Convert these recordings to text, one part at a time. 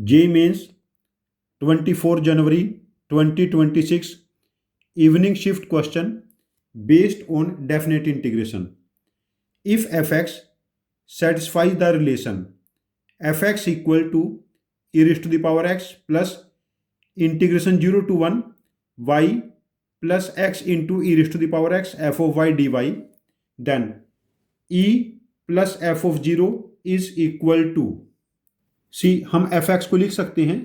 JEE Mains 24 January 2026 evening shift question based on definite integration. If fx satisfies the relation fx equal to e raised to the power x plus integration 0 to 1 y plus x into e raised to the power x f of y dy, then e plus f of 0 is equal to सी हम fx को लिख सकते हैं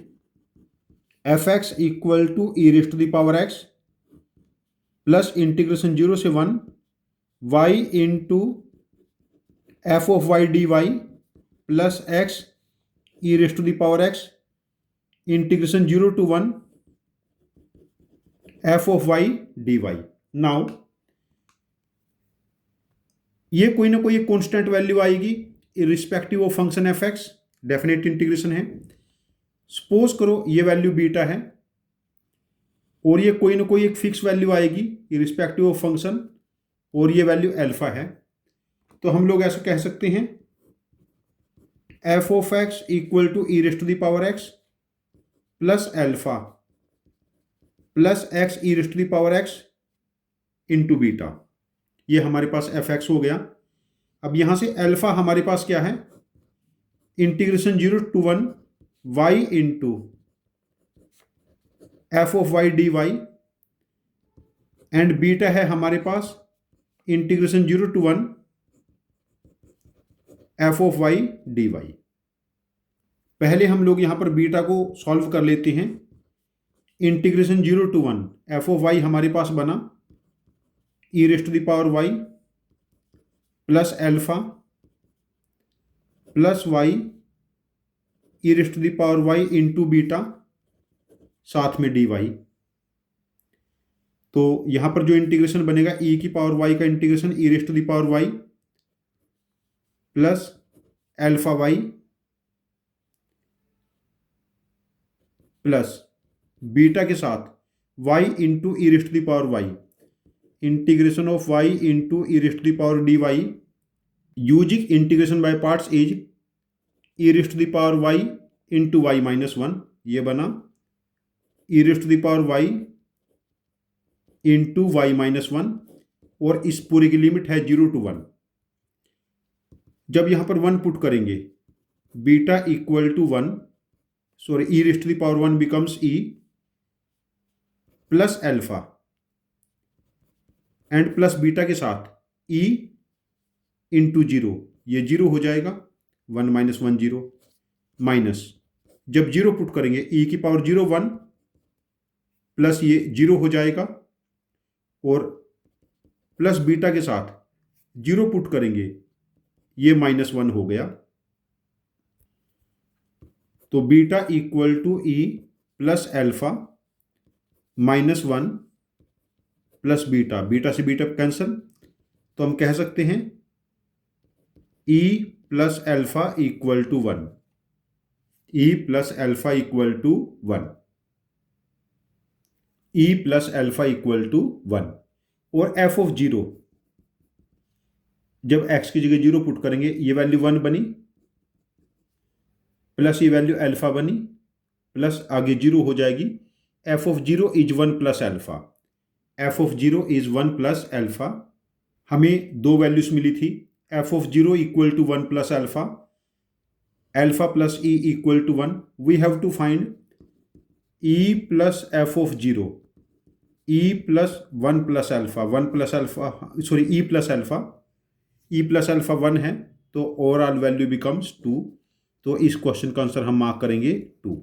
fx equal to e raised to the power x plus integration 0 से 1 y into f of y d y plus x e raised to the power x integration 0 to 1 f of y d y. Now ये कोई ना कोई constant value आएगी irrespective of function f x, definite integration है। Suppose करो ये value beta है और ये कोई ना कोई एक फिक्स वैल्यू आएगी इरिस्पेक्टिव ऑफ फंक्शन और ये वैल्यू अल्फा है, तो हम लोग ऐसा कह सकते हैं f of x equal to e raised to the power x plus alpha plus x e raised to the power x into beta. ये हमारे पास एफ एक्स हो गया। अब यहां से अल्फा हमारे पास क्या है, integration 0 to 1 y into f of y d y and beta है हमारे पास integration 0 to 1 f of y d y. पहले हम लोग यहां पर बीटा को सॉल्व कर लेते हैं। Integration 0 to 1 f of y हमारे पास बना e raised to the power y plus alpha plus y e raised to the power y into beta साथ में डी वाई। तो यहां पर जो इंटीग्रेशन बनेगा ई की पावर वाई का integration e raised to the power y plus alpha y plus beta के साथ y into e raised to the power y integration of y into e raised to the power d y using integration by parts is e raised to the power y into y minus 1, ये बना e raised to the power y into y minus 1 और इस पूरे की limit है 0 to 1। जब यहां पर 1 पुट करेंगे beta equal to 1 sorry e raised to the power 1 becomes e plus alpha and plus beta के साथ ई इंटू 0, ये 0 हो जाएगा 1 माइनस 1 0 माइनस जब 0 पुट करेंगे ई की पावर 0 1 प्लस ये 0 हो जाएगा और प्लस बीटा के साथ 0 पुट करेंगे ये माइनस 1 हो गया। तो beta equal to e plus alpha minus 1 plus beta, beta से बीटा कैंसिल, तो हम कह सकते हैं e plus alpha equal to 1, e plus alpha equal to 1, e plus alpha equal to 1। और एफ ऑफ 0 जब एक्स की जगह 0 पुट करेंगे ये वैल्यू 1 बनी प्लस ये वैल्यू अल्फा बनी प्लस आगे 0 हो जाएगी। F of 0 is 1 plus alpha, f of 0 is 1 plus alpha. हमें दो वैल्यूज मिली थी, f of 0 equal to 1 plus alpha, alpha plus e equal to 1। We have to find e plus f of 0, e plus 1 plus alpha, 1 plus alpha sorry e plus alpha, e plus alpha 1 है तो overall value becomes 2। तो इस question का answer हम mark करेंगे 2।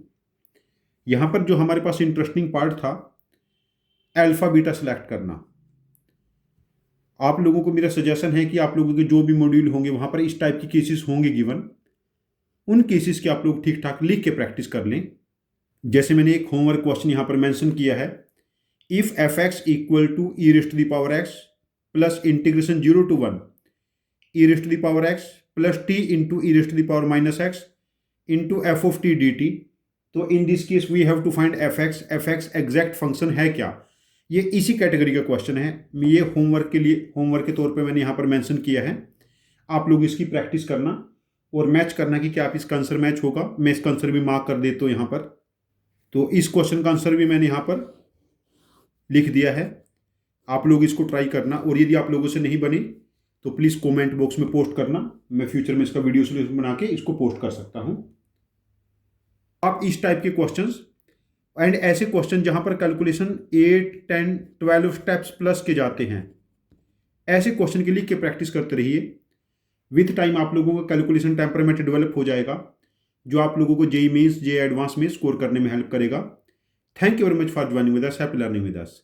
यहां पर जो हमारे पास इंटरेस्टिंग पार्ट था अल्फा बीटा सिलेक्ट करना। आप लोगों को मेरा सजेशन है कि आप लोगों के जो भी मॉड्यूल होंगे वहां पर इस टाइप की केसेस होंगे गिवन, उन केसेस के आप लोग ठीक ठाक लिख के प्रैक्टिस कर लें। जैसे मैंने एक होमवर्क क्वेश्चन यहां पर मेंशन किया है, if f x equal to e raised to the power x plus integration 0 to 1 e raised to the power x plus t into e raised to the power minus x into f of t d t. तो in this case we have to find f x exact function है क्या। ये इसी category का question है, ये homework के लिए होमवर्क के तौर पे मैंने यहाँ पर मेंशन किया है। आप लोग इसकी प्रैक्टिस करना और मैच करना कि क्या आप इसका आंसर मैच होगा। मैं इसका आंसर भी मार्क कर देता हूँ यहाँ पर। तो इस क्वेश्चन का आंसर भी मैंने यहाँ पर लिख दिया है। आप लोग इसको ट्राई करना, और यदि आप लोगों से नहीं बने तो प्लीज़ कमेंट बॉक्स में पोस्ट करना। मैं फ्यूचर में इसका वीडियो सोल्यूशन बना के इसको पोस्ट कर सकता हूँ। आप इस टाइप के क्वेश्चंस एंड ऐसे क्वेश्चन जहाँ पर कैलकुलेशन 8, 10, 12 स्टेप्स प्लस के जाते हैं, ऐसे क्वेश्चन के लिए के प्रैक्टिस करते रहिए। विथ टाइम आप लोगों का कैलकुलेशन टेम्परामेंट डेवलप हो जाएगा, जो आप लोगों को जेईई मेंस, जेईई एडवांस में स्कोर करने में हेल्प करेगा। Thank you very much for joining with us. Happy learning with us.